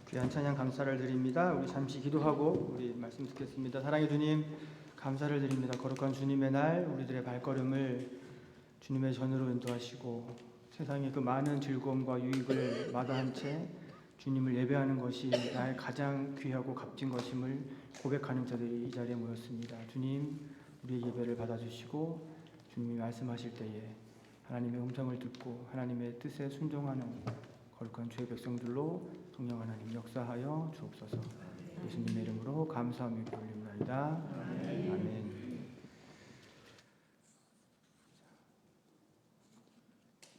귀한 찬양 감사를 드립니다. 우리 잠시 기도하고 우리 말씀 듣겠습니다. 사랑의 주님, 감사를 드립니다. 거룩한 주님의 날, 우리들의 발걸음을 주님의 전으로 인도하시고 세상의 그 많은 즐거움과 유익을 마다한 채 주님을 예배하는 것이 나의 가장 귀하고 값진 것임을 고백하는 자들이 이 자리에 모였습니다. 주님, 우리의 예배를 받아주시고 주님이 말씀하실 때에 하나님의 음성을 듣고 하나님의 뜻에 순종하는 거룩한 주의 백성들로 성령 하나님 역사하여 주옵소서. 예수님의 이름으로 감사하며 기도드립니다. 아멘.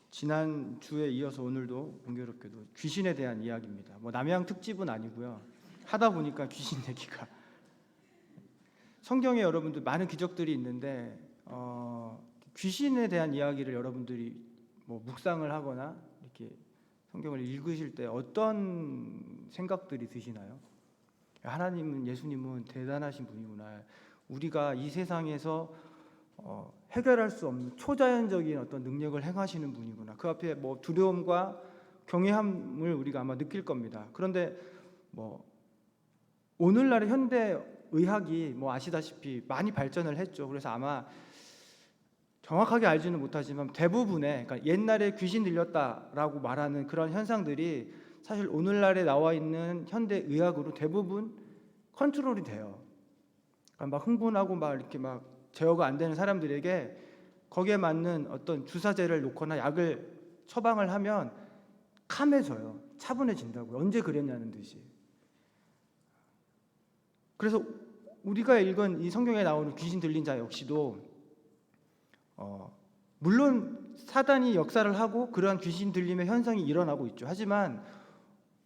지난 주에 이어서 오늘도 공교롭게도 귀신에 대한 이야기입니다. 남양 특집은 아니고요. 하다 보니까 귀신 얘기가 성경에 여러분들 많은 기적들이 있는데 귀신에 대한 이야기를 여러분들이 묵상을 하거나 이렇게 성경을 읽으실 때 어떤 생각들이 드시나요? 하나님은, 예수님은 대단하신 분이구나. 우리가 이 세상에서 해결할 수 없는 초자연적인 어떤 능력을 행하시는 분이구나. 그 앞에 두려움과 경외함을 우리가 아마 느낄 겁니다. 그런데 오늘날의 현대 의학이 아시다시피 많이 발전을 했죠. 그래서 아마 정확하게 알지는 못하지만 대부분의, 그러니까 옛날에 귀신 들렸다라고 말하는 그런 현상들이 사실 오늘날에 나와 있는 현대 의학으로 대부분 컨트롤이 돼요. 그러니까 흥분하고 이렇게 제어가 안 되는 사람들에게 거기에 맞는 어떤 주사제를 놓거나 약을 처방을 하면 캄해져요. 차분해진다고요. 언제 그랬냐는 듯이. 그래서 우리가 읽은 이 성경에 나오는 귀신 들린 자 역시도 물론 사단이 역사를 하고 그러한 귀신 들림의 현상이 일어나고 있죠. 하지만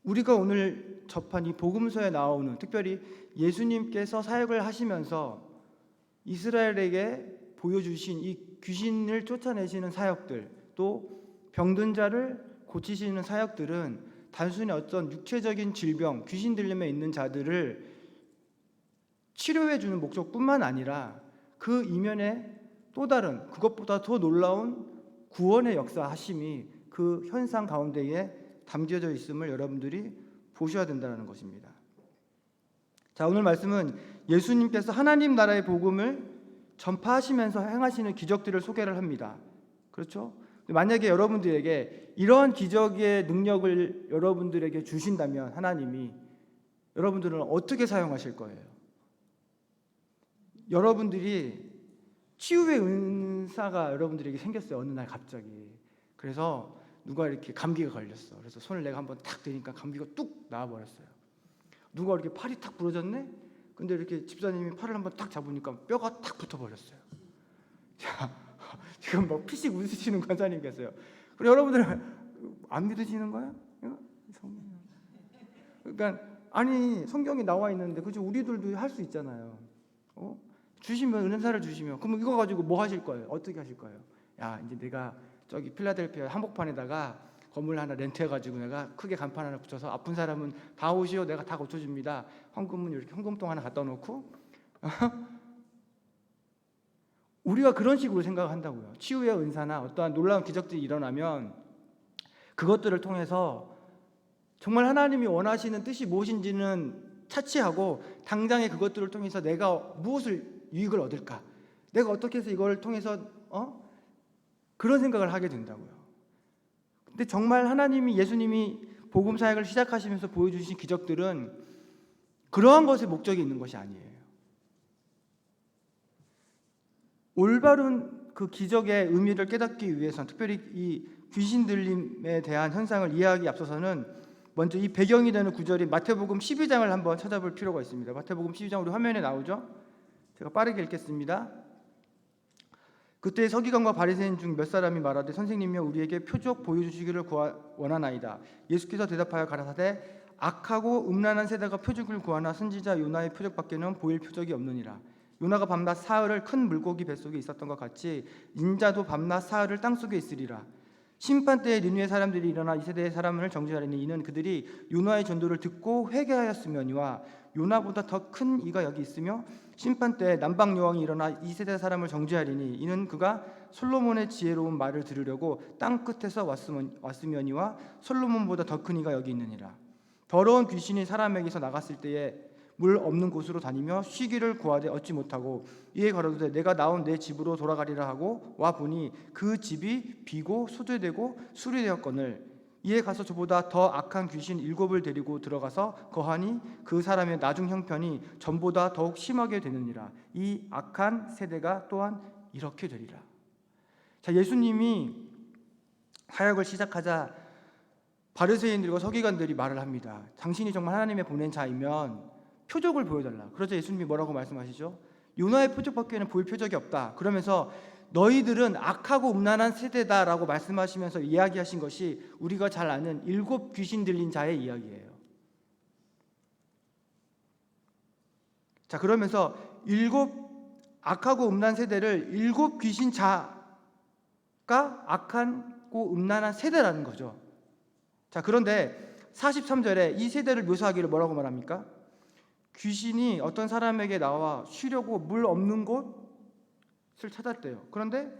우리가 오늘 접한 이 복음서에 나오는, 특별히 예수님께서 사역을 하시면서 이스라엘에게 보여주신 이 귀신을 쫓아내시는 사역들, 또 병든 자를 고치시는 사역들은 단순히 어떤 육체적인 질병, 귀신 들림에 있는 자들을 치료해 주는 목적뿐만 아니라 그 이면에 또 다른, 그것보다 더 놀라운 구원의 역사하심이 그 현상 가운데에 담겨져 있음을 여러분들이 보셔야 된다는 것입니다. 자, 오늘 말씀은 예수님께서 하나님 나라의 복음을 전파하시면서 행하시는 기적들을 소개를 합니다. 그렇죠? 만약에 여러분들에게 이러한 기적의 능력을 여러분들에게 주신다면 하나님이, 여러분들은 어떻게 사용하실 거예요? 여러분들이 치유의 은사가 여러분들에게 생겼어요. 어느 날 갑자기. 그래서 누가 이렇게 감기가 걸렸어. 그래서 손을 내가 한번 탁 대니까 감기가 뚝 나와버렸어요. 누가 이렇게 팔이 탁 부러졌네? 근데 이렇게 집사님이 팔을 한번 탁 잡으니까 뼈가 탁 붙어버렸어요. 자, 지금 피식 웃으시는 권사님 계세요. 그리고 여러분들 안 믿으시는 거야? 그러니까 아니, 성경이 나와 있는데 그죠? 우리들도 할 수 있잖아요. 주시면, 은사를 주시면, 그럼 이거 가지고 뭐 하실 거예요? 어떻게 하실 거예요? 야, 이제 내가 저기 필라델피아 한복판에다가 건물 하나 렌트해가지고 내가 크게 간판 하나 붙여서 아픈 사람은 다 오시오, 내가 다 고쳐줍니다. 헌금은 이렇게 헌금통 하나 갖다 놓고 우리가 그런 식으로 생각한다고요. 치유의 은사나 어떠한 놀라운 기적들이 일어나면 그것들을 통해서 정말 하나님이 원하시는 뜻이 무엇인지는 차치하고 당장에 그것들을 통해서 내가 무엇을 유익을 얻을까? 내가 어떻게 해서 이걸 통해서 그런 생각을 하게 된다고요. 근데 정말 하나님이, 예수님이 복음 사역을 시작하시면서 보여주신 기적들은 그러한 것에 목적이 있는 것이 아니에요. 올바른 그 기적의 의미를 깨닫기 위해서는, 특별히 이 귀신 들림에 대한 현상을 이해하기 앞서서는 먼저 이 배경이 되는 구절인 마태복음 12장을 한번 찾아볼 필요가 있습니다. 마태복음 12장 우리 화면에 나오죠? 제가 빠르게 읽겠습니다. 그때 서기관과 바리새인 중 몇 사람이 말하되 선생님이여 우리에게 표적 보여주시기를 원하나이다. 예수께서 대답하여 가라사대 악하고 음란한 세대가 표적을 구하나 선지자 요나의 표적밖에는 보일 표적이 없느니라. 요나가 밤낮 사흘을 큰 물고기 뱃속에 있었던 것 같이 인자도 밤낮 사흘을 땅속에 있으리라. 심판 때에 니느웨 사람들이 일어나 이 세대의 사람을 정죄하리니 이는 그들이 요나의 전도를 듣고 회개하였으며니와 요나보다 더 큰 이가 여기 있으며 심판 때에 남방 여왕이 일어나 이 세대 사람을 정죄하리니 이는 그가 솔로몬의 지혜로운 말을 들으려고 땅 끝에서 왔으며니와 솔로몬보다 더 큰 이가 여기 있느니라. 더러운 귀신이 사람에게서 나갔을 때에 물 없는 곳으로 다니며 쉬기를 구하되 얻지 못하고 이에 가로되 내가 나온 내 집으로 돌아가리라 하고 와 보니 그 집이 비고 소재되고 수리되었거늘 이에 가서 저보다 더 악한 귀신 7을 데리고 들어가서 거하니 그 사람의 나중 형편이 전보다 더욱 심하게 되느니라. 이 악한 세대가 또한 이렇게 되리라. 자, 예수님이 사역을 시작하자 바리새인들과 서기관들이 말을 합니다. 당신이 정말 하나님의 보낸 자이면 표적을 보여달라. 그러자 예수님이 뭐라고 말씀하시죠? 요나의 표적밖에는 보일 표적이 없다. 그러면서 너희들은 악하고 음란한 세대다라고 말씀하시면서 이야기하신 것이 우리가 잘 아는 7 귀신 들린 자의 이야기예요. 자, 그러면서 7 악하고 음란한 세대를 7 귀신 자가 악하고 음란한 세대라는 거죠. 자, 그런데 43절에 이 세대를 묘사하기를 뭐라고 말합니까? 귀신이 어떤 사람에게 나와 쉬려고 물 없는 곳을 찾았대요. 그런데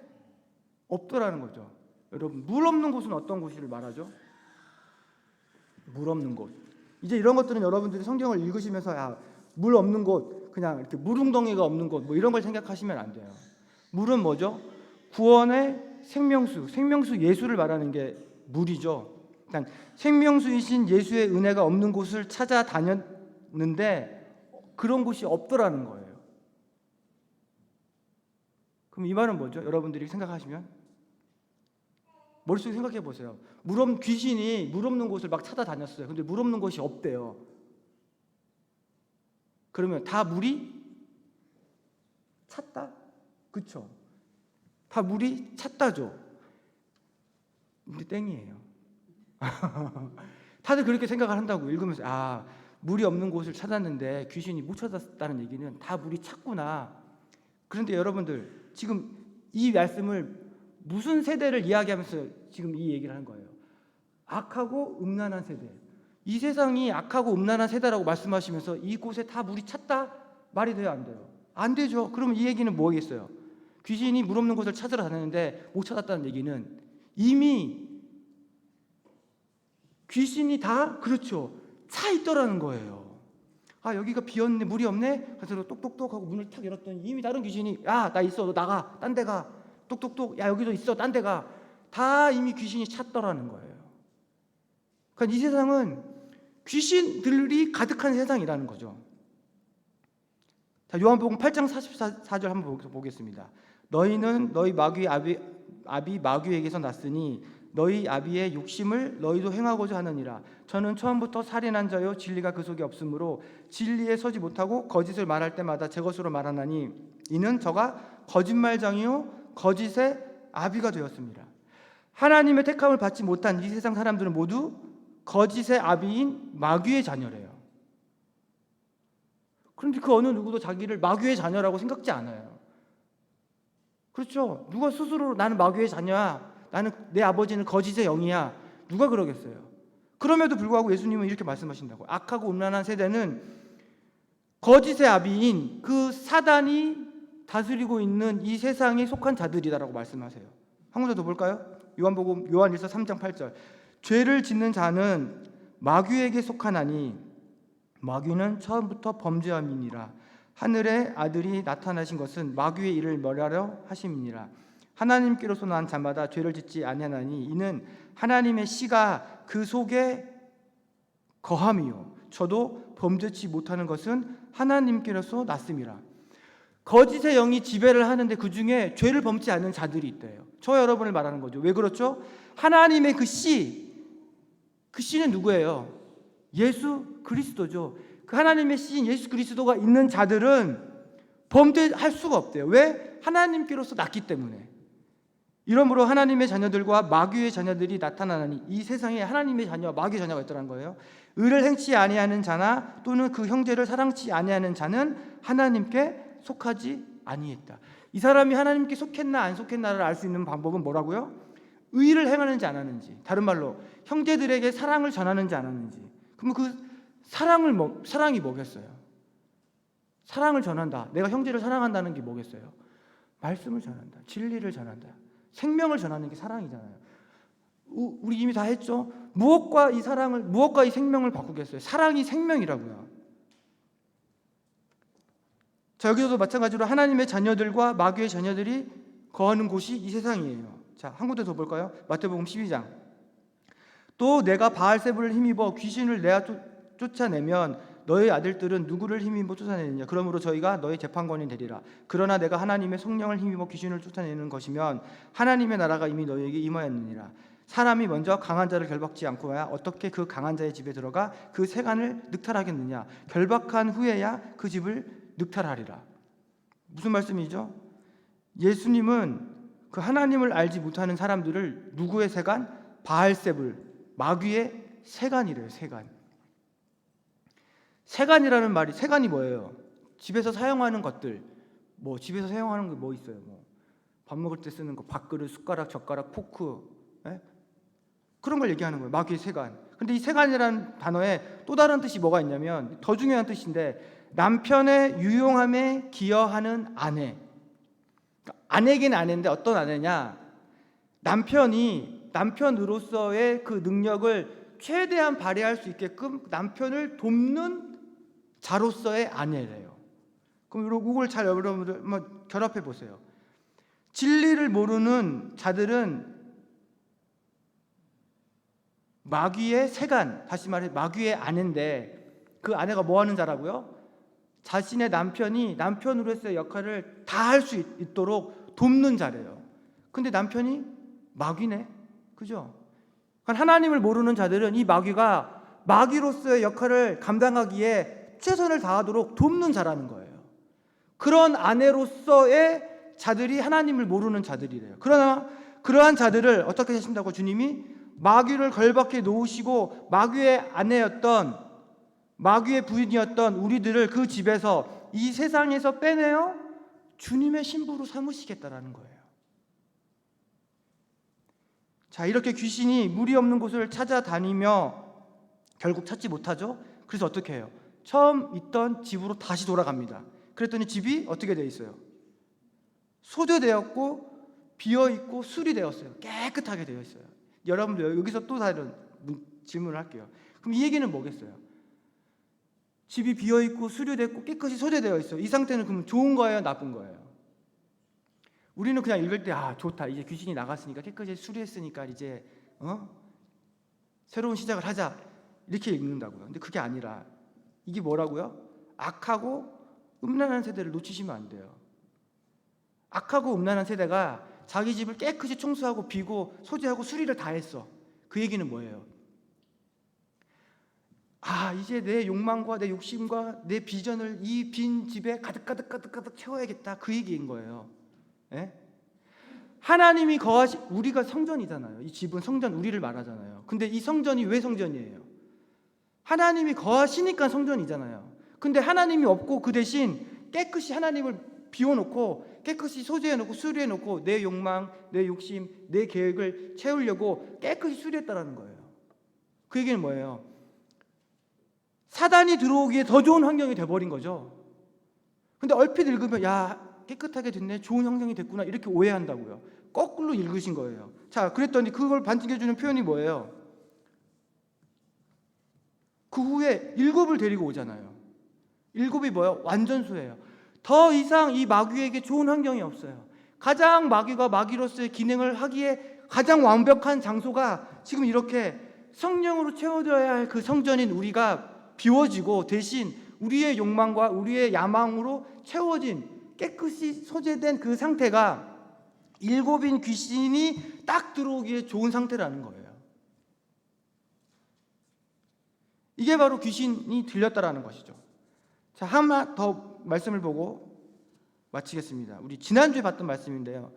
없더라는 거죠. 여러분, 물 없는 곳은 어떤 곳을 말하죠? 물 없는 곳. 이제 이런 것들은 여러분들이 성경을 읽으시면서 물 없는 곳, 그냥 이렇게 물웅덩이가 없는 곳, 뭐 이런 걸 생각하시면 안 돼요. 물은 뭐죠? 구원의 생명수, 생명수 예수를 말하는 게 물이죠. 그러니까 생명수이신 예수의 은혜가 없는 곳을 찾아다녔는데 그런 곳이 없더라는 거예요. 그럼 이 말은 뭐죠? 여러분들이 생각하시면 머릿속에 생각해 보세요. 귀신이 물 없는 곳을 막 찾아다녔어요. 근데 물 없는 곳이 없대요. 그러면 다 물이 찼다? 그쵸? 다 물이 찼다죠. 근데 땡이에요. 다들 그렇게 생각을 한다고 읽으면서 물이 없는 곳을 찾았는데 귀신이 못 찾았다는 얘기는 다 물이 찼구나. 그런데 여러분들 지금 이 말씀을 무슨 세대를 이야기하면서 지금 이 얘기를 하는 거예요? 악하고 음란한 세대. 이 세상이 악하고 음란한 세대라고 말씀하시면서 이곳에 다 물이 찼다? 말이 돼요, 안 돼요? 안 되죠. 그럼 이 얘기는 뭐겠어요? 귀신이 물 없는 곳을 찾으러 다녔는데 못 찾았다는 얘기는 이미 귀신이 다 그렇죠. 차 있더라는 거예요. 여기가 비었네, 물이 없네. 그래서 똑똑똑 하고 문을 탁 열었더니 이미 다른 귀신이 나 있어, 너 나가, 딴 데 가. 똑똑똑, 여기도 있어, 딴 데 가. 다 이미 귀신이 찼더라는 거예요. 그러니까 이 세상은 귀신들이 가득한 세상이라는 거죠. 자, 요한복음 8장 44절 한번 보겠습니다. 너희는 너희 마귀의 아비 마귀에게서 났으니 너희 아비의 욕심을 너희도 행하고자 하느니라. 저는 처음부터 살인한 자요 진리가 그 속에 없으므로 진리에 서지 못하고 거짓을 말할 때마다 제 것으로 말하나니 이는 저가 거짓말장이요 거짓의 아비가 되었습니다. 하나님의 택함을 받지 못한 이 세상 사람들은 모두 거짓의 아비인 마귀의 자녀래요. 그런데 그 어느 누구도 자기를 마귀의 자녀라고 생각지 않아요. 그렇죠? 누가 스스로 나는 마귀의 자녀야, 나는 내 아버지는 거짓의 영이야, 누가 그러겠어요? 그럼에도 불구하고 예수님은 이렇게 말씀하신다고. 악하고 음란한 세대는 거짓의 아비인 그 사단이 다스리고 있는 이 세상에 속한 자들이다라고 말씀하세요. 한 군데 더 볼까요? 요한복음 요한일서 3장 8절. 죄를 짓는 자는 마귀에게 속하나니 마귀는 처음부터 범죄함이니라. 하늘의 아들이 나타나신 것은 마귀의 일을 멸하려 하심이니라. 하나님께로서 난 자마다 죄를 짓지 아니하나니 이는 하나님의 씨가 그 속에 거함이요 저도 범죄치 못하는 것은 하나님께로서 났음이라. 거짓의 영이 지배를 하는데 그 중에 죄를 범치 않는 자들이 있대요. 저 여러분을 말하는 거죠. 왜 그렇죠? 하나님의 그 씨는 누구예요? 예수 그리스도죠. 그 하나님의 씨인 예수 그리스도가 있는 자들은 범죄할 수가 없대요. 왜? 하나님께로서 났기 때문에. 이러므로 하나님의 자녀들과 마귀의 자녀들이 나타나니 이 세상에 하나님의 자녀와 마귀의 자녀가 있다는 거예요. 의를 행치 아니하는 자나 또는 그 형제를 사랑치 아니하는 자는 하나님께 속하지 아니했다. 이 사람이 하나님께 속했나 안 속했나를 알 수 있는 방법은 뭐라고요? 의를 행하는지 안 하는지. 다른 말로 형제들에게 사랑을 전하는지 안 하는지. 그럼 그 사랑이 뭐겠어요? 사랑을 전한다. 내가 형제를 사랑한다는 게 뭐겠어요? 말씀을 전한다. 진리를 전한다. 생명을 전하는 게 사랑이잖아요. 우리 이미 다 했죠. 무엇과 이 생명을 바꾸겠어요? 사랑이 생명이라고요. 자, 여기서도 마찬가지로 하나님의 자녀들과 마귀의 자녀들이 거하는 곳이 이 세상이에요. 자, 한 군데 더 볼까요? 마태복음 12장. 또 내가 바알세불을 힘입어 귀신을 내어 쫓아내면 너희 아들들은 누구를 힘입어 쫓아내느냐? 그러므로 저희가 너희 재판관이 되리라. 그러나 내가 하나님의 성령을 힘입어 귀신을 쫓아내는 것이면 하나님의 나라가 이미 너희에게 임하였느니라. 사람이 먼저 강한 자를 결박지 않고야 어떻게 그 강한 자의 집에 들어가 그 세간을 늑탈하겠느냐? 결박한 후에야 그 집을 늑탈하리라. 무슨 말씀이죠? 예수님은 그 하나님을 알지 못하는 사람들을 누구의 세간? 바알세불, 마귀의 세간이래요. 세간이라는 말이, 세간이 뭐예요? 집에서 사용하는 것들. 뭐 집에서 사용하는 게 뭐 있어요? 뭐 밥 먹을 때 쓰는 거, 밥그릇, 숟가락, 젓가락, 포크, 그런 걸 얘기하는 거예요. 마귀의 세간. 근데 이 세간이라는 단어에 또 다른 뜻이 뭐가 있냐면, 더 중요한 뜻인데, 남편의 유용함에 기여하는 아내. 아내긴 아내인데 어떤 아내냐? 남편으로서의 그 능력을 최대한 발휘할 수 있게끔 남편을 돕는 자로서의 아내래요. 그럼 이걸 잘 여러분들 한번 결합해 보세요. 진리를 모르는 자들은 마귀의 세간, 다시 말해 마귀의 아내인데, 그 아내가 뭐 하는 자라고요? 자신의 남편으로서의 역할을 다 할 수 있도록 돕는 자래요. 근데 남편이 마귀네, 그죠? 하나님을 모르는 자들은 이 마귀가 마귀로서의 역할을 감당하기에 최선을 다하도록 돕는 자라는 거예요. 그런 아내로서의 자들이 하나님을 모르는 자들이래요. 그러나 그러한 자들을 어떻게 하신다고? 주님이 마귀를 걸박해 놓으시고 마귀의 아내였던, 마귀의 부인이었던 우리들을 그 집에서, 이 세상에서 빼내어 주님의 신부로 삼으시겠다라는 거예요. 자, 이렇게 귀신이 무리 없는 곳을 찾아다니며 결국 찾지 못하죠. 그래서 어떻게 해요? 처음 있던 집으로 다시 돌아갑니다. 그랬더니 집이 어떻게 되어 있어요? 소재되었고 비어있고 수리되었어요. 깨끗하게 되어 있어요. 여러분들 여기서 또 다른 질문을 할게요. 그럼 이 얘기는 뭐겠어요? 집이 비어있고 수리됐고 깨끗이 소재되어 있어요. 이 상태는 그럼 좋은 거예요? 나쁜 거예요? 우리는 그냥 읽을 때 좋다, 이제 귀신이 나갔으니까 깨끗이 수리했으니까 이제 새로운 시작을 하자, 이렇게 읽는다고요. 근데 그게 아니라 이게 뭐라고요? 악하고 음란한 세대를 놓치시면 안 돼요. 악하고 음란한 세대가 자기 집을 깨끗이 청소하고 비고 소재하고 수리를 다 했어. 그 얘기는 뭐예요? 이제 내 욕망과 내 욕심과 내 비전을 이 빈 집에 가득 채워야겠다, 그 얘기인 거예요. 하나님이 우리가 성전이잖아요. 이 집은 성전, 우리를 말하잖아요. 근데 이 성전이 왜 성전이에요? 하나님이 거하시니까 성전이잖아요. 근데 하나님이 없고 그 대신 깨끗이 하나님을 비워놓고 깨끗이 소재해놓고 수리해놓고 내 욕망, 내 욕심, 내 계획을 채우려고 깨끗이 수리했다라는 거예요. 그 얘기는 뭐예요? 사단이 들어오기에 더 좋은 환경이 돼버린 거죠. 근데 얼핏 읽으면 깨끗하게 됐네, 좋은 환경이 됐구나, 이렇게 오해한다고요. 거꾸로 읽으신 거예요. 자, 그랬더니 그걸 반증해주는 표현이 뭐예요? 그 후에 7을 데리고 오잖아요. 7이 뭐예요? 완전수예요. 더 이상 이 마귀에게 좋은 환경이 없어요. 가장 마귀가 마귀로서의 기능을 하기에 가장 완벽한 장소가 지금 이렇게 성령으로 채워져야 할 그 성전인 우리가 비워지고, 대신 우리의 욕망과 우리의 야망으로 채워진 깨끗이 소재된 그 상태가 7인 귀신이 딱 들어오기에 좋은 상태라는 거예요. 이게 바로 귀신이 들렸다라는 것이죠. 자, 하나 더 말씀을 보고 마치겠습니다. 우리 지난주에 봤던 말씀인데요.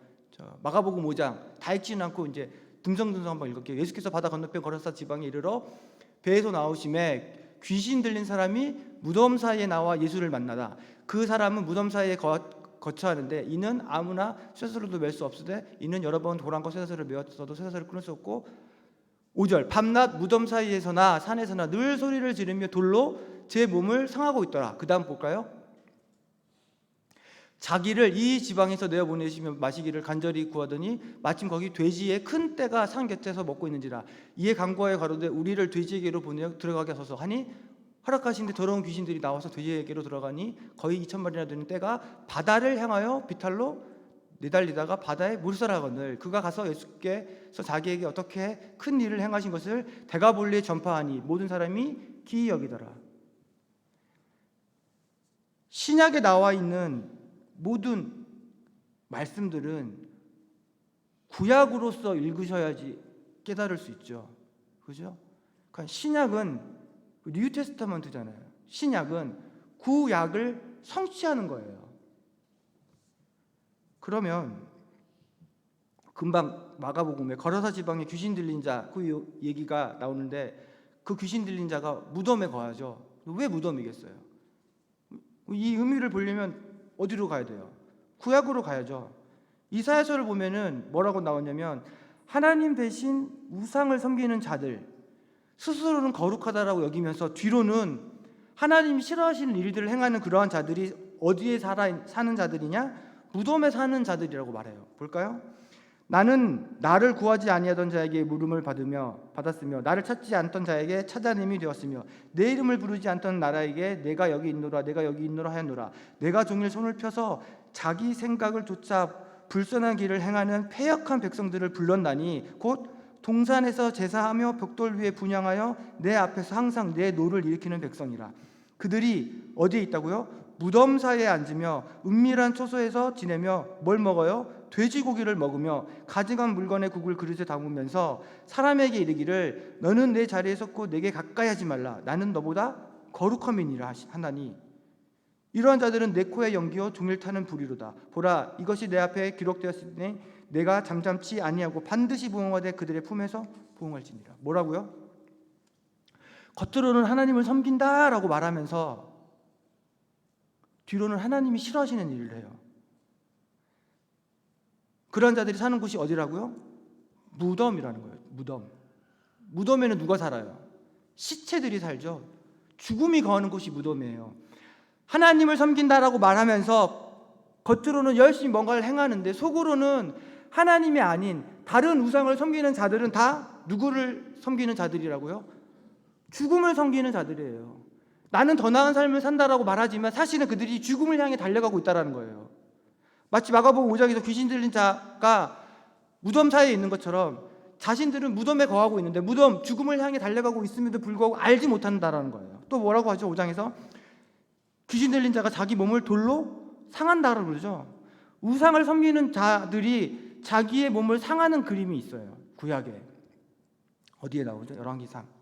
마가복음 5장, 다 읽지는 않고 이제 듬성듬성 한번 읽을게요. 예수께서 바다 건너편 거라사 지방에 이르러 배에서 나오심에 귀신 들린 사람이 무덤 사이에 나와 예수를 만나다. 그 사람은 무덤 사이에 거처하는데 이는 아무나 쇠사슬로도 맬 수 없으되 이는 여러 번 도랑과 쇠사슬을 메었어도 쇠사슬을 끊을 수 없고, 5절 밤낮 무덤 사이에서나 산에서나 늘 소리를 지르며 돌로 제 몸을 상하고 있더라. 그 다음 볼까요? 자기를 이 지방에서 내어보내시며 마시기를 간절히 구하더니 마침 거기 돼지의 큰 떼가 산 곁에서 먹고 있는지라. 이에 간구하여 가로되 우리를 돼지에게로 보내어 들어가게 하소서 하니 허락하신데 더러운 귀신들이 나와서 돼지에게로 들어가니 거의 2,000마리나 되는 떼가 바다를 향하여 비탈로 내달리다가 바다에 몰살하거늘 그가 가서 예수께서 자기에게 어떻게 큰 일을 행하신 것을 데가볼리에 전파하니 모든 사람이 기이 여기더라. 신약에 나와 있는 모든 말씀들은 구약으로서 읽으셔야지 깨달을 수 있죠. 그죠? 그러니까 신약은 뉴 테스터먼트잖아요. 신약은 구약을 성취하는 거예요. 그러면 금방 마가복음에 거라사 지방에 귀신 들린 자 그 얘기가 나오는데 그 귀신 들린 자가 무덤에 거하죠. 왜 무덤이겠어요? 이 의미를 보려면 어디로 가야 돼요? 구약으로 가야죠. 이사야서를 보면은 뭐라고 나오냐면 하나님 대신 우상을 섬기는 자들, 스스로는 거룩하다라고 여기면서 뒤로는 하나님이 싫어하시는 일들을 행하는 그러한 자들이 어디에 사는 자들이냐? 무덤에 사는 자들이라고 말해요. 볼까요? 나는 나를 구하지 아니하던 자에게 물음을 받았으며 나를 찾지 않던 자에게 찾아냄이 되었으며 내 이름을 부르지 않던 나라에게 내가 여기 있노라 내가 여기 있노라 하였노라. 내가 종일 손을 펴서 자기 생각을 쫓아 불선한 길을 행하는 패역한 백성들을 불렀나니 곧 동산에서 제사하며 벽돌 위에 분향하여 내 앞에서 항상 내 노를 일으키는 백성이라. 그들이 어디에 있다고요? 무덤 사이에 앉으며 은밀한 초소에서 지내며 뭘 먹어요? 돼지고기를 먹으며 가증한 물건에 국을 그릇에 담으면서 사람에게 이르기를 너는 내 자리에 섰고 내게 가까이 하지 말라. 나는 너보다 거룩함이니라 하나니 이러한 자들은 내 코에 연기어 종일 타는 불이로다. 보라 이것이 내 앞에 기록되었으니 내가 잠잠치 아니하고 반드시 부응하되 그들의 품에서 부응할지니라. 뭐라고요? 겉으로는 하나님을 섬긴다라고 말하면서 뒤로는 하나님이 싫어하시는 일을 해요. 그런 자들이 사는 곳이 어디라고요? 무덤이라는 거예요. 무덤. 무덤에는 누가 살아요? 시체들이 살죠. 죽음이 거하는 곳이 무덤이에요. 하나님을 섬긴다라고 말하면서 겉으로는 열심히 뭔가를 행하는데 속으로는 하나님이 아닌 다른 우상을 섬기는 자들은 다 누구를 섬기는 자들이라고요? 죽음을 섬기는 자들이에요. 나는 더 나은 삶을 산다라고 말하지만 사실은 그들이 죽음을 향해 달려가고 있다는 거예요. 마치 마가복음 5장에서 귀신 들린 자가 무덤 사이에 있는 것처럼 자신들은 무덤에 거하고 있는데 무덤, 죽음을 향해 달려가고 있음에도 불구하고 알지 못한다라는 거예요. 또 뭐라고 하죠? 5장에서 귀신 들린 자가 자기 몸을 돌로 상한다라고 그러죠. 우상을 섬기는 자들이 자기의 몸을 상하는 그림이 있어요. 구약에. 어디에 나오죠? 열왕기상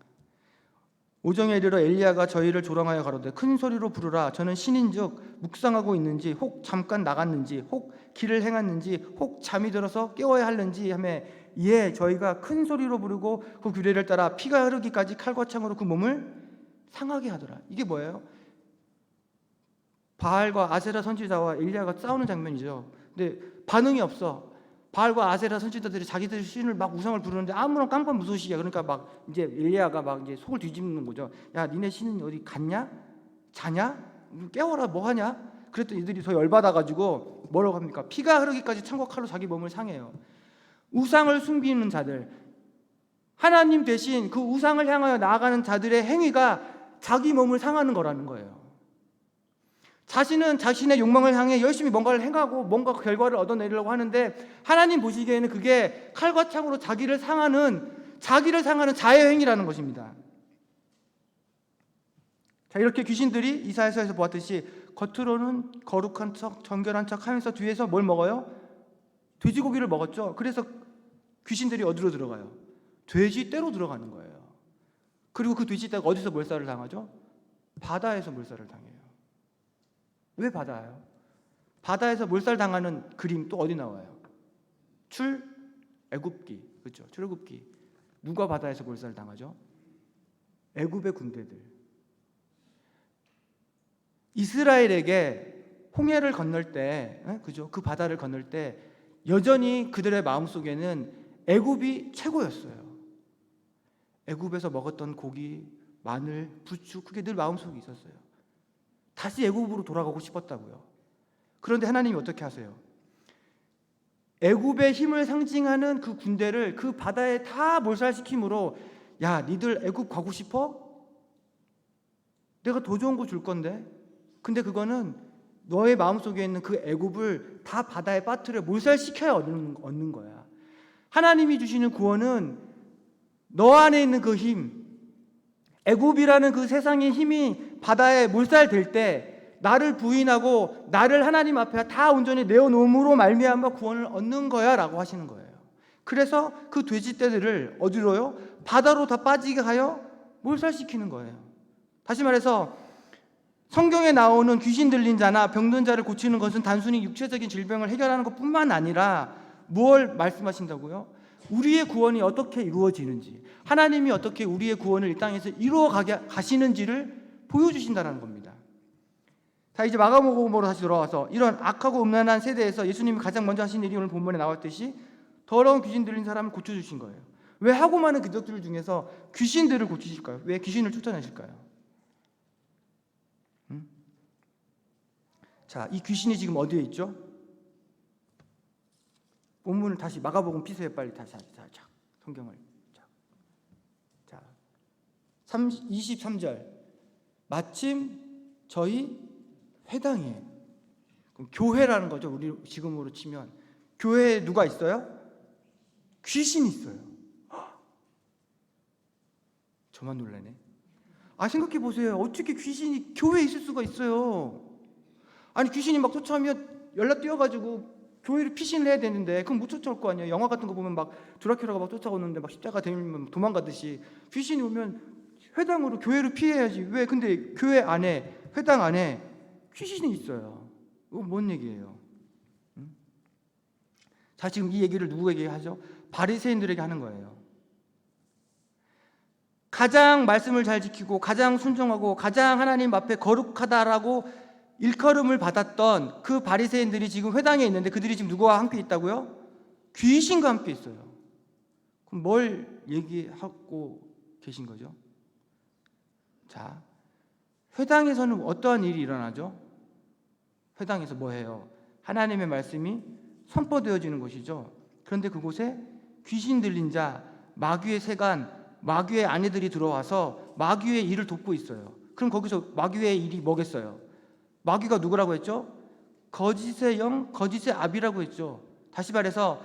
5장에 이르러 엘리야가 저희를 조롱하여 가로되 큰 소리로 부르라. 저는 신인즉 묵상하고 있는지 혹 잠깐 나갔는지 혹 길을 행했는지 혹 잠이 들어서 깨워야 할는지 하며 이에 저희가 큰 소리로 부르고 그 규례를 따라 피가 흐르기까지 칼과 창으로 그 몸을 상하게 하더라. 이게 뭐예요? 바알과 아세라 선지자와 엘리야가 싸우는 장면이죠. 근데 반응이 없어. 바알과 아세라 선지자들이 자기들 신을 막 우상을 부르는데 아무런 깜깜 무소식이야. 그러니까 막 이제 엘리야가 막 이제 속을 뒤집는 거죠. 야, 니네 신은 어디 갔냐? 자냐? 깨워라. 뭐 하냐? 그랬더니 이들이 더 열받아 가지고 뭐라고 합니까? 피가 흐르기까지 창과 칼로 자기 몸을 상해요. 우상을 숨기는 자들, 하나님 대신 그 우상을 향하여 나아가는 자들의 행위가 자기 몸을 상하는 거라는 거예요. 자신은 자신의 욕망을 향해 열심히 뭔가를 행하고 뭔가 결과를 얻어내려고 하는데 하나님 보시기에는 그게 칼과 창으로 자기를 상하는 자의 행위라는 것입니다. 자, 이렇게 귀신들이 이사야서에서 보았듯이 겉으로는 거룩한 척, 정결한 척 하면서 뒤에서 뭘 먹어요? 돼지고기를 먹었죠. 그래서 귀신들이 어디로 들어가요? 돼지떼로 들어가는 거예요. 그리고 그 돼지떼가 어디서 몰살을 당하죠? 바다에서 몰살을 당해요. 왜 바다예요? 바다에서 몰살당하는 그림 또 어디 나와요? 출애굽기. 그렇죠? 출애굽기. 누가 바다에서 몰살당하죠? 애굽의 군대들. 이스라엘에게 홍해를 건널 때, 그죠? 그 바다를 건널 때 여전히 그들의 마음속에는 애굽이 최고였어요. 애굽에서 먹었던 고기, 마늘, 부추 그게 늘 마음속에 있었어요. 다시 애굽으로 돌아가고 싶었다고요. 그런데 하나님이 어떻게 하세요? 애굽의 힘을 상징하는 그 군대를 그 바다에 다 몰살시킴으로, 야, 니들 애굽 가고 싶어? 내가 더 좋은 거 줄 건데. 근데 그거는 너의 마음속에 있는 그 애굽을 다 바다에 빠뜨려 몰살시켜야 얻는 거야. 하나님이 주시는 구원은 너 안에 있는 그 힘, 애굽이라는 그 세상의 힘이 바다에 몰살될 때 나를 부인하고 나를 하나님 앞에 다 온전히 내어놓음으로 말미암아 구원을 얻는 거야 라고 하시는 거예요. 그래서 그 돼지떼들을 어디로요? 바다로 다 빠지게 하여 몰살시키는 거예요. 다시 말해서 성경에 나오는 귀신 들린 자나 병든 자를 고치는 것은 단순히 육체적인 질병을 해결하는 것뿐만 아니라 무엇을 말씀하신다고요? 우리의 구원이 어떻게 이루어지는지, 하나님이 어떻게 우리의 구원을 이 땅에서 이루어 가시는지를 보여주신다는 겁니다. 자, 이제 마가복음으로 다시 돌아와서 이런 악하고 음란한 세대에서 예수님이 가장 먼저 하신 일이 오늘 본문에 나왔듯이 더러운 귀신 들린 사람을 고쳐주신 거예요. 왜 하고 많은 기적들 중에서 귀신들을 고치실까요? 왜 귀신을 쫓아내실까요? 자, 이 귀신이 지금 어디에 있죠? 본문을 다시 마가복음 피세요. 빨리 다시. 자, 성경을. 자, 23절. 마침 저희 회당에, 그럼 교회라는 거죠. 우리 지금으로 치면 교회에 누가 있어요? 귀신이 있어요. 저만 놀라네. 생각해 보세요. 어떻게 귀신이 교회에 있을 수가 있어요? 아니, 귀신이 막 쫓아오면 연락 뛰어가지고 교회를 피신을 해야 되는데 그럼 못 쫓아올 거 아니에요. 영화 같은 거 보면 막 드라큘라가 막 쫓아오는데 막 십자가 대면 도망가듯이 귀신이 오면 회당으로, 교회로 피해야지. 왜? 근데 교회 안에, 회당 안에 귀신이 있어요. 이거 뭔 얘기예요? 자, 지금 이 얘기를 누구에게 하죠? 바리새인들에게 하는 거예요. 가장 말씀을 잘 지키고 가장 순종하고 가장 하나님 앞에 거룩하다라고 일컬음을 받았던 그 바리새인들이 지금 회당에 있는데 그들이 지금 누구와 함께 있다고요? 귀신과 함께 있어요. 그럼 뭘 얘기하고 계신 거죠? 자, 회당에서는 어떠한 일이 일어나죠? 회당에서 뭐 해요? 하나님의 말씀이 선포되어지는 곳이죠. 그런데 그곳에 귀신 들린 자, 마귀의 세간, 마귀의 아내들이 들어와서 마귀의 일을 돕고 있어요. 그럼 거기서 마귀의 일이 뭐겠어요? 마귀가 누구라고 했죠? 거짓의 영, 거짓의 아비라고 했죠. 다시 말해서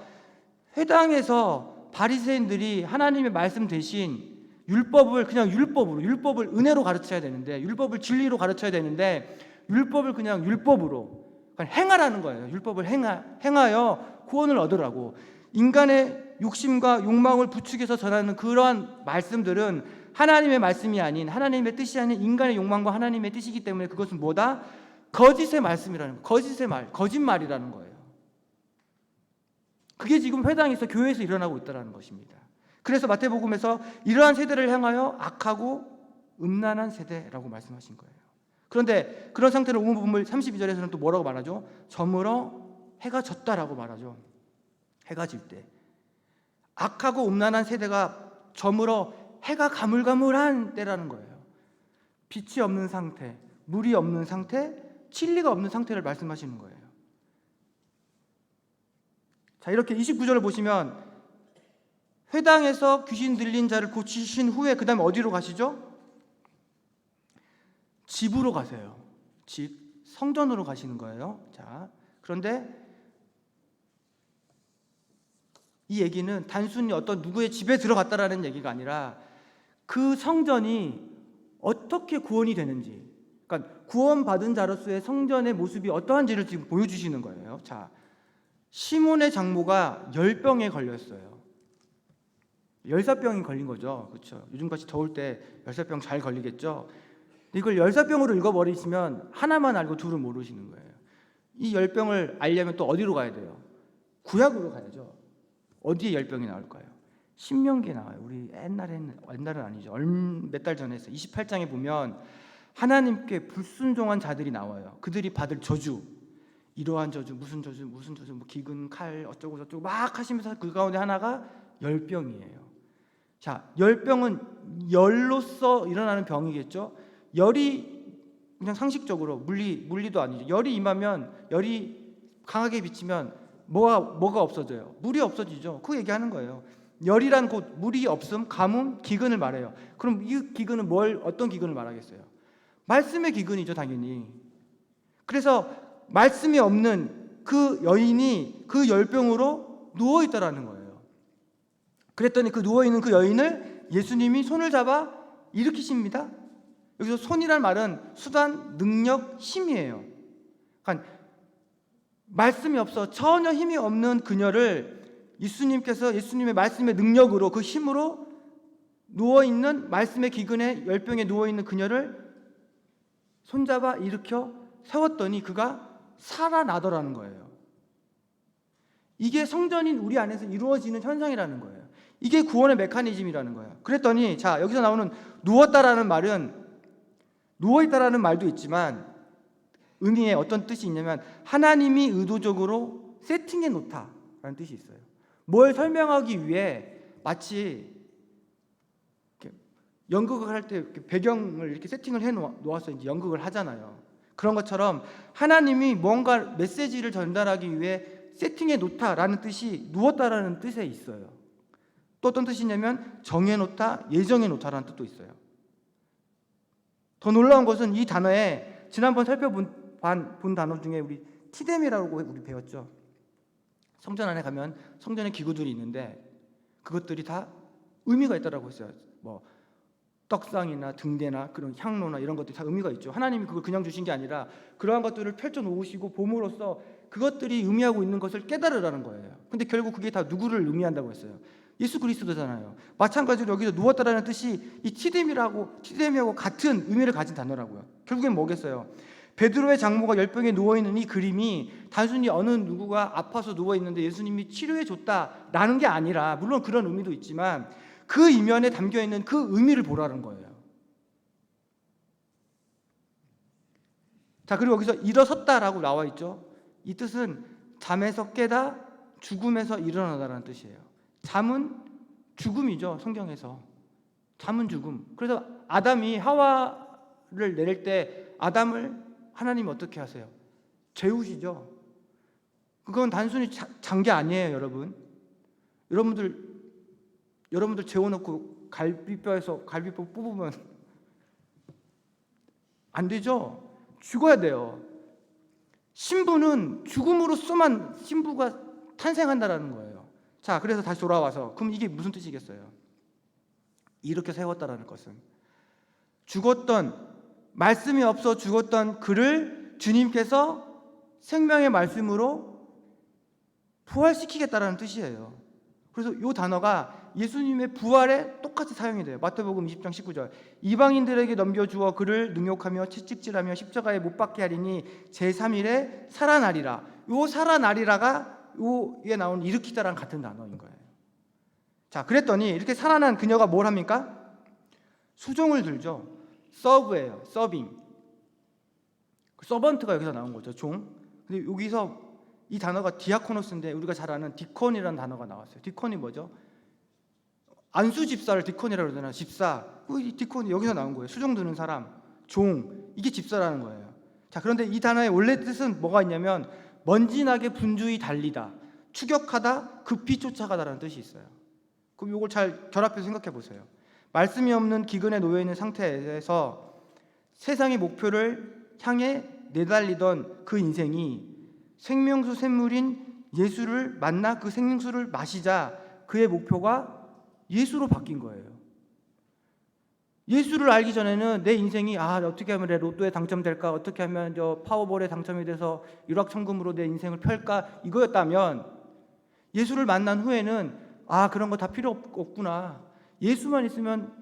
회당에서 바리새인들이 하나님의 말씀 대신 율법을 그냥 율법을 은혜로 가르쳐야 되는데, 율법을 진리로 가르쳐야 되는데 율법을 그냥 율법으로 행하라는 거예요. 율법을 행하여 구원을 얻으라고. 인간의 욕심과 욕망을 부추겨서 전하는 그러한 말씀들은 하나님의 말씀이 아닌, 하나님의 뜻이 아닌 인간의 욕망과 하나님의 뜻이기 때문에 그것은 뭐다? 거짓의 말씀이라는 거예요. 거짓의 말, 거짓말이라는 거예요. 그게 지금 회당에서, 교회에서 일어나고 있다는 것입니다. 그래서 마태복음에서 이러한 세대를 향하여 악하고 음란한 세대라고 말씀하신 거예요. 그런데 그런 상태로 오늘 본문 32절에서는 또 뭐라고 말하죠? 저물어 해가 졌다라고 말하죠. 해가 질 때 악하고 음란한 세대가 저물어 해가 가물가물한 때라는 거예요. 빛이 없는 상태, 물이 없는 상태, 진리가 없는 상태를 말씀하시는 거예요. 자, 이렇게 29절을 보시면 회당에서 귀신 들린 자를 고치신 후에 그 다음에 어디로 가시죠? 집으로 가세요. 집, 성전으로 가시는 거예요. 자, 그런데 이 얘기는 단순히 어떤 누구의 집에 들어갔다라는 얘기가 아니라 그 성전이 어떻게 구원이 되는지, 그러니까 구원받은 자로서의 성전의 모습이 어떠한지를 지금 보여주시는 거예요. 자, 시몬의 장모가 열병에 걸렸어요. 열사병이 걸린 거죠. 그렇죠? 요즘같이 더울 때 열사병 잘 걸리겠죠. 이걸 열사병으로 읽어버리시면 하나만 알고 둘은 모르시는 거예요. 이 열병을 알려면 또 어디로 가야 돼요? 구약으로 가야죠. 어디에 열병이 나올까요? 신명기에 나와요. 우리 옛날은 아니죠. 몇 달 전에 했어요. 28장에 보면 하나님께 불순종한 자들이 나와요. 그들이 받을 저주, 이러한 저주, 무슨 저주, 뭐 기근, 칼, 어쩌고 저쩌고 막 하시면서 그 가운데 하나가 열병이에요. 자, 열병은 열로서 일어나는 병이겠죠. 열이 그냥 상식적으로 물리도 아니죠. 열이 임하면, 열이 강하게 비치면 뭐가 없어져요? 물이 없어지죠. 그 얘기하는 거예요. 열이란 곧 물이 없음, 가뭄, 기근을 말해요. 그럼 이 기근은 어떤 기근을 말하겠어요? 말씀의 기근이죠, 당연히. 그래서 말씀이 없는 그 여인이 그 열병으로 누워 있다라는 거예요. 그랬더니 그 누워 있는 그 여인을 예수님이 손을 잡아 일으키십니다. 여기서 손이란 말은 수단, 능력, 힘이에요. 그러니까 말씀이 없어 전혀 힘이 없는 그녀를 예수님께서 예수님의 말씀의 능력으로, 그 힘으로 누워있는, 말씀의 기근에 열병에 누워있는 그녀를 손잡아 일으켜 세웠더니 그가 살아나더라는 거예요. 이게 성전인 우리 안에서 이루어지는 현상이라는 거예요. 이게 구원의 메커니즘이라는 거예요. 그랬더니 자, 여기서 나오는 누웠다라는 말은, 누워있다라는 말도 있지만 의미에 어떤 뜻이 있냐면 하나님이 의도적으로 세팅해 놓다라는 뜻이 있어요. 뭘 설명하기 위해 마치 연극을 할 때 배경을 이렇게 세팅을 해 놓아서 이제 연극을 하잖아요. 그런 것처럼 하나님이 뭔가 메시지를 전달하기 위해 세팅해 놓다라는 뜻이 누웠다라는 뜻에 있어요. 또 어떤 뜻이 있냐면 정해 놓다, 예정해 놓다라는 뜻도 있어요. 더 놀라운 것은 이 단어에 지난번 살펴본 단어 중에 우리 티뎀이라고 우리 배웠죠. 성전 안에 가면 성전의 기구들이 있는데 그것들이 다 의미가 있다라고 했어요. 뭐 떡상이나 등대나 그런 향로나 이런 것들이 다 의미가 있죠. 하나님이 그걸 그냥 주신 게 아니라 그러한 것들을 펼쳐 놓으시고 봄으로써 그것들이 의미하고 있는 것을 깨달으라는 거예요. 근데 결국 그게 다 누구를 의미한다고 했어요? 예수 그리스도잖아요. 마찬가지로 여기서 누웠다라는 뜻이 이 티뎀이하고 같은 의미를 가진 단어라고요. 결국엔 뭐겠어요? 베드로의 장모가 열병에 누워있는 이 그림이 단순히 어느 누구가 아파서 누워있는데 예수님이 치료해 줬다라는 게 아니라, 물론 그런 의미도 있지만 그 이면에 담겨있는 그 의미를 보라는 거예요. 자, 그리고 여기서 일어섰다라고 나와 있죠. 이 뜻은 잠에서 깨다, 죽음에서 일어나다라는 뜻이에요. 잠은 죽음이죠. 성경에서 잠은 죽음. 그래서 아담이 하와를 내릴 때 아담을 하나님이 어떻게 하세요? 재우시죠. 그건 단순히 잔 게 아니에요, 여러분. 여러분들 재워놓고 갈비뼈 뽑으면 안 되죠. 죽어야 돼요. 신부는 죽음으로써만 신부가 탄생한다라는 거예요. 자, 그래서 다시 돌아와서 그럼 이게 무슨 뜻이겠어요? 이렇게 세웠다라는 것은 말씀이 없어 죽었던 그를 주님께서 생명의 말씀으로 부활시키겠다라는 뜻이에요. 그래서 이 단어가 예수님의 부활에 똑같이 사용이 돼요. 마태복음 20장 19절. 이방인들에게 넘겨주어 그를 능욕하며 채찍질하며 십자가에 못 박게 하리니 제3일에 살아나리라. 요 살아나리라가 요에 나온 일으키다랑 같은 단어인 거예요. 자, 그랬더니 이렇게 살아난 그녀가 뭘 합니까? 수종을 들죠. 서브예요. 서빙. 서번트가 여기서 나온 거죠. 종. 근데 여기서 이 단어가 디아코노스인데 우리가 잘 아는 디콘이라는 단어가 나왔어요. 디콘이 뭐죠? 안수 집사를 디콘이라고 그러잖아요. 집사. 이 디콘이 여기서 나온 거예요. 수종 드는 사람, 종. 이게 집사라는 거예요. 자, 그런데 이 단어의 원래 뜻은 뭐가 있냐면 먼지나게 분주히 달리다, 추격하다, 급히 쫓아가다라는 뜻이 있어요. 그럼 이걸 잘 결합해서 생각해 보세요. 말씀이 없는 기근에 놓여 있는 상태에서 세상의 목표를 향해 내달리던 그 인생이 생명수 샘물인 예수를 만나 그 생명수를 마시자 그의 목표가 예수로 바뀐 거예요. 예수를 알기 전에는 내 인생이 어떻게 하면 내 로또에 당첨될까, 어떻게 하면 저 파워볼에 당첨이 돼서 일확천금으로 내 인생을 펼까, 이거였다면 예수를 만난 후에는 그런 거 다 필요 없구나, 예수만 있으면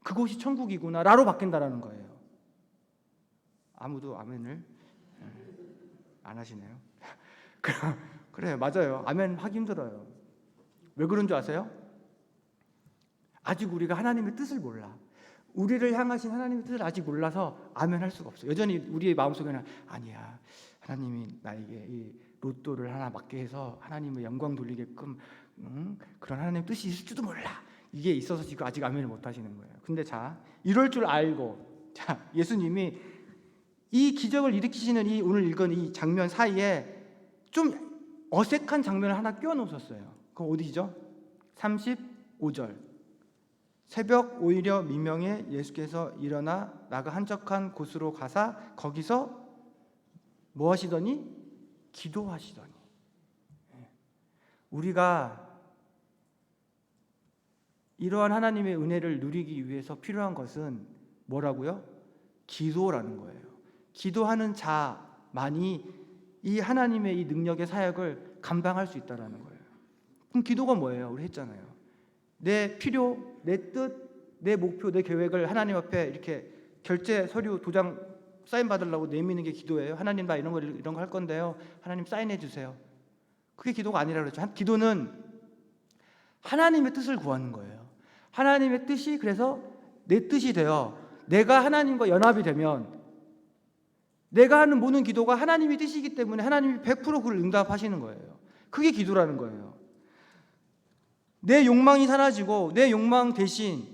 그곳이 천국이구나 라로 바뀐다라는 거예요. 아무도 아멘을 안 하시네요. 그래요, 맞아요. 아멘 하기 힘들어요. 왜 그런 줄 아세요? 아직 우리가 하나님의 뜻을 몰라. 우리를 향하신 하나님의 뜻을 아직 몰라서 아멘 할 수가 없어요. 여전히 우리의 마음속에는 아니야, 하나님이 나에게 이 로또를 하나 맞게 해서 하나님의 영광 돌리게끔 그런 하나님의 뜻이 있을지도 몰라. 이게 있어서 지금 아직 아멘을 못 하시는 거예요. 근데 자, 이럴 줄 알고 예수님이 이 기적을 일으키시는 이 오늘 읽은 이 장면 사이에 좀 어색한 장면을 하나 끼워 놓으셨어요. 그거 어디죠? 35절. 새벽 오히려 미명에 예수께서 일어나 나가 한적한 곳으로 가사 거기서 뭐 하시더니? 기도하시더니. 우리가 이러한 하나님의 은혜를 누리기 위해서 필요한 것은 뭐라고요? 기도라는 거예요. 기도하는 자만이 이 하나님의 이 능력의 사역을 감당할 수 있다는 거예요. 그럼 기도가 뭐예요? 우리 했잖아요. 내 필요, 내 뜻, 내 목표, 내 계획을 하나님 앞에 이렇게 결제 서류 도장 사인 받으려고 내미는 게 기도예요. 하나님 나 이런 거 할 건데요. 하나님 사인해 주세요. 그게 기도가 아니라 그랬죠. 기도는 하나님의 뜻을 구하는 거예요. 하나님의 뜻이 그래서 내 뜻이 되어 내가 하나님과 연합이 되면 내가 하는 모든 기도가 하나님의 뜻이기 때문에 하나님이 100% 그걸 응답하시는 거예요. 그게 기도라는 거예요. 내 욕망이 사라지고 내 욕망 대신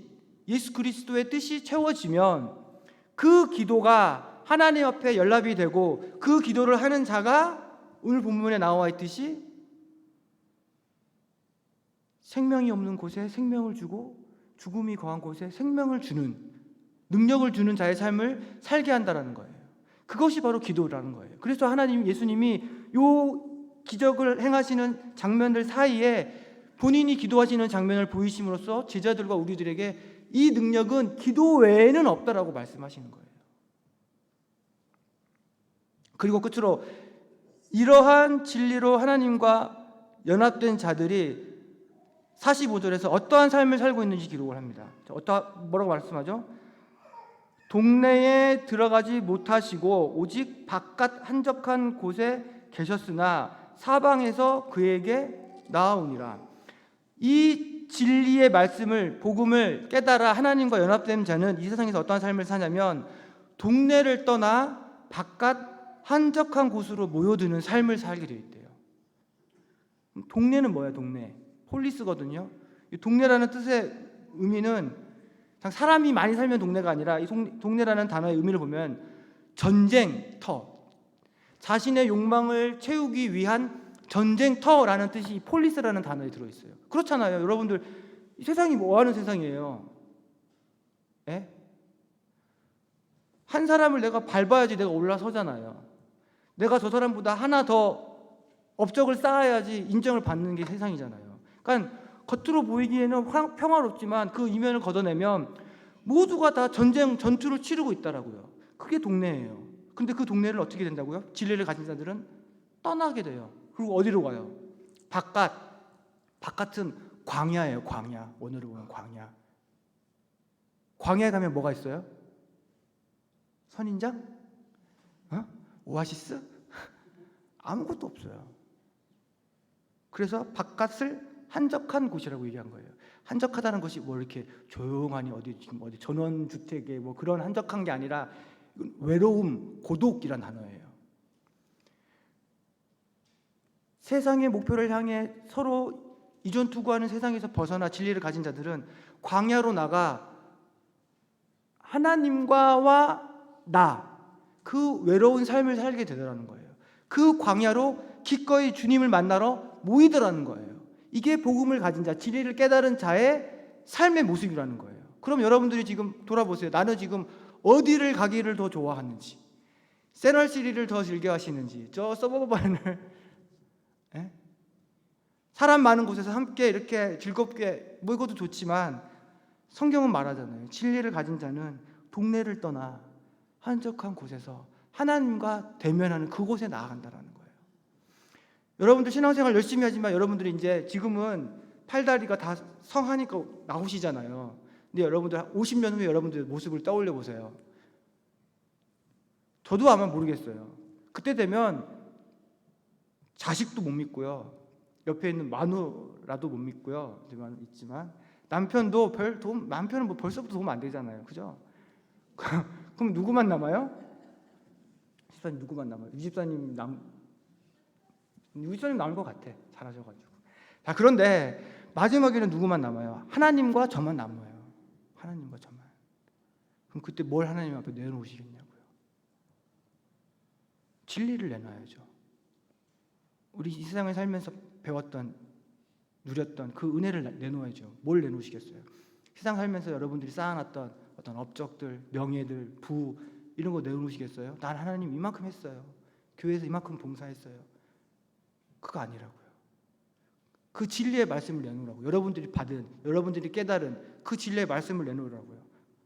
예수 그리스도의 뜻이 채워지면 그 기도가 하나님 앞에 연락이 되고 그 기도를 하는 자가 오늘 본문에 나와 있듯이 생명이 없는 곳에 생명을 주고 죽음이 거한 곳에 생명을 주는 능력을 주는 자의 삶을 살게 한다는 거예요. 그것이 바로 기도라는 거예요. 그래서 하나님 예수님이 요 기적을 행하시는 장면들 사이에 본인이 기도하시는 장면을 보이심으로써 제자들과 우리들에게 이 능력은 기도 외에는 없다라고 말씀하시는 거예요. 그리고 끝으로 이러한 진리로 하나님과 연합된 자들이 45절에서 어떠한 삶을 살고 있는지 기록을 합니다. 뭐라고 말씀하죠? 동네에 들어가지 못하시고 오직 바깥 한적한 곳에 계셨으나 사방에서 그에게 나아오니라. 이 진리의 말씀을 복음을 깨달아 하나님과 연합된 자는 이 세상에서 어떠한 삶을 사냐면 동네를 떠나 바깥 한적한 곳으로 모여드는 삶을 살게 되어 있대요. 동네는 뭐예요? 동네 폴리스거든요. 이 동네라는 뜻의 의미는 사람이 많이 살면 동네가 아니라 이 동네라는 단어의 의미를 보면 전쟁터, 자신의 욕망을 채우기 위한 전쟁터라는 뜻이 폴리스라는 단어에 들어있어요. 그렇잖아요. 여러분들 이 세상이 뭐 하는 세상이에요? 예? 한 사람을 내가 밟아야지 내가 올라서잖아요. 내가 저 사람보다 하나 더 업적을 쌓아야지 인정을 받는 게 세상이잖아요. 그러니까 겉으로 보이기에는 평화롭지만 그 이면을 걷어내면 모두가 다 전투를 치르고 있다라고요. 그게 동네예요. 근데 그 동네를 어떻게 된다고요? 진리를 가진 자들은 떠나게 돼요. 그리고 어디로 가요? 바깥은 광야예요. 광야. 오늘을 보면 광야. 광야에 가면 뭐가 있어요? 선인장? 오아시스? 아무것도 없어요. 그래서 바깥을 한적한 곳이라고 얘기한 거예요. 한적하다는 것이 뭐 이렇게 조용하니 어디 전원주택에 뭐 그런 한적한 게 아니라 외로움, 고독이란 단어예요. 세상의 목표를 향해 서로 이전 투구하는 세상에서 벗어나 진리를 가진 자들은 광야로 나가 하나님과와 나, 그 외로운 삶을 살게 되더라는 거예요. 그 광야로 기꺼이 주님을 만나러 모이더라는 거예요. 이게 복음을 가진 자, 진리를 깨달은 자의 삶의 모습이라는 거예요. 그럼 여러분들이 지금 돌아보세요. 나는 지금 어디를 가기를 더 좋아하는지, 세널시리를 더 즐겨 하시는지, 저 서버반을 사람 많은 곳에서 함께 이렇게 즐겁게 뭐 이것도 좋지만 성경은 말하잖아요. 진리를 가진 자는 동네를 떠나 한적한 곳에서 하나님과 대면하는 그곳에 나아간다라는 거예요. 여러분들 신앙생활 열심히 하지만 여러분들이 이제 지금은 팔다리가 다 성하니까 나오시잖아요. 근데 여러분들 50년 후에 여러분들 모습을 떠올려 보세요. 저도 아마 모르겠어요. 그때 되면 자식도 못 믿고요. 옆에 있는 마누라도 못 믿고요. 있지만 남편도 남편은 뭐 벌써부터 도움 안 되잖아요. 그죠? 그럼 누구만 남아요? 집사님 누구만 남아요? 유집사님 남을 것 같아. 잘하셔가지고. 자, 그런데 마지막에는 누구만 남아요? 하나님과 저만 남아요. 하나님과 저만. 그럼 그때 뭘 하나님 앞에 내놓으시겠냐고요. 진리를 내놔야죠. 우리 이 세상을 살면서 배웠던, 누렸던 그 은혜를 내놓아야죠. 뭘 내놓으시겠어요? 세상 살면서 여러분들이 쌓아놨던 어떤 업적들, 명예들, 부 이런 거 내놓으시겠어요? 난 하나님 이만큼 했어요. 교회에서 이만큼 봉사했어요. 그거 아니라고요. 그 진리의 말씀을 내놓으라고. 여러분들이 받은, 여러분들이 깨달은 그 진리의 말씀을 내놓으라고요.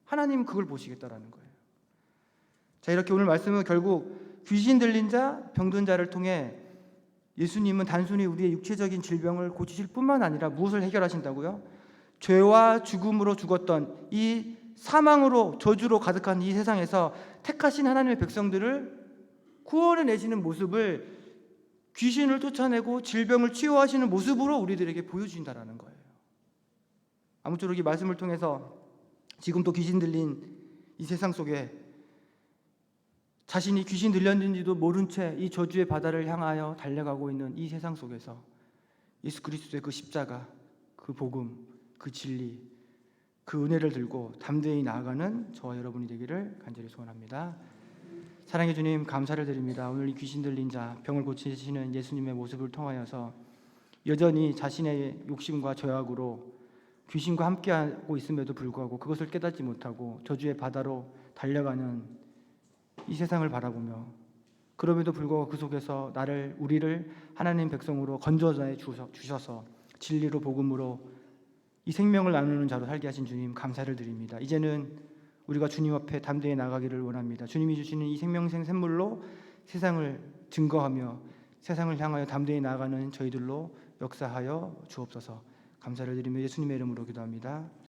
하나님은 그걸 보시겠다라는 거예요. 자, 이렇게 오늘 말씀은 결국 귀신 들린 자, 병든 자를 통해 예수님은 단순히 우리의 육체적인 질병을 고치실 뿐만 아니라 무엇을 해결하신다고요? 죄와 죽음으로 죽었던 이 사망으로 저주로 가득한 이 세상에서 택하신 하나님의 백성들을 구원해내시는 모습을 귀신을 쫓아내고 질병을 치유하시는 모습으로 우리들에게 보여주신다라는 거예요. 아무쪼록 이 말씀을 통해서 지금도 귀신 들린 이 세상 속에 자신이 귀신 들렸는지도 모른 채 이 저주의 바다를 향하여 달려가고 있는 이 세상 속에서 예수 그리스도의 그 십자가, 그 복음, 그 진리, 그 은혜를 들고 담대히 나아가는 저와 여러분이 되기를 간절히 소원합니다. 사랑해 주님, 감사를 드립니다. 오늘 이 귀신 들린 자, 병을 고치시는 예수님의 모습을 통하여서 여전히 자신의 욕심과 죄악으로 귀신과 함께하고 있음에도 불구하고 그것을 깨닫지 못하고 저주의 바다로 달려가는 이 세상을 바라보며 그럼에도 불구하고 그 속에서 우리를 하나님 백성으로 건져내 주셔서 진리로 복음으로 이 생명을 나누는 자로 살게 하신 주님 감사를 드립니다. 이제는 우리가 주님 앞에 담대히 나가기를 원합니다. 주님이 주시는 이 생명생 샘물로 세상을 증거하며 세상을 향하여 담대히 나아가는 저희들로 역사하여 주옵소서. 감사를 드리며 예수님의 이름으로 기도합니다.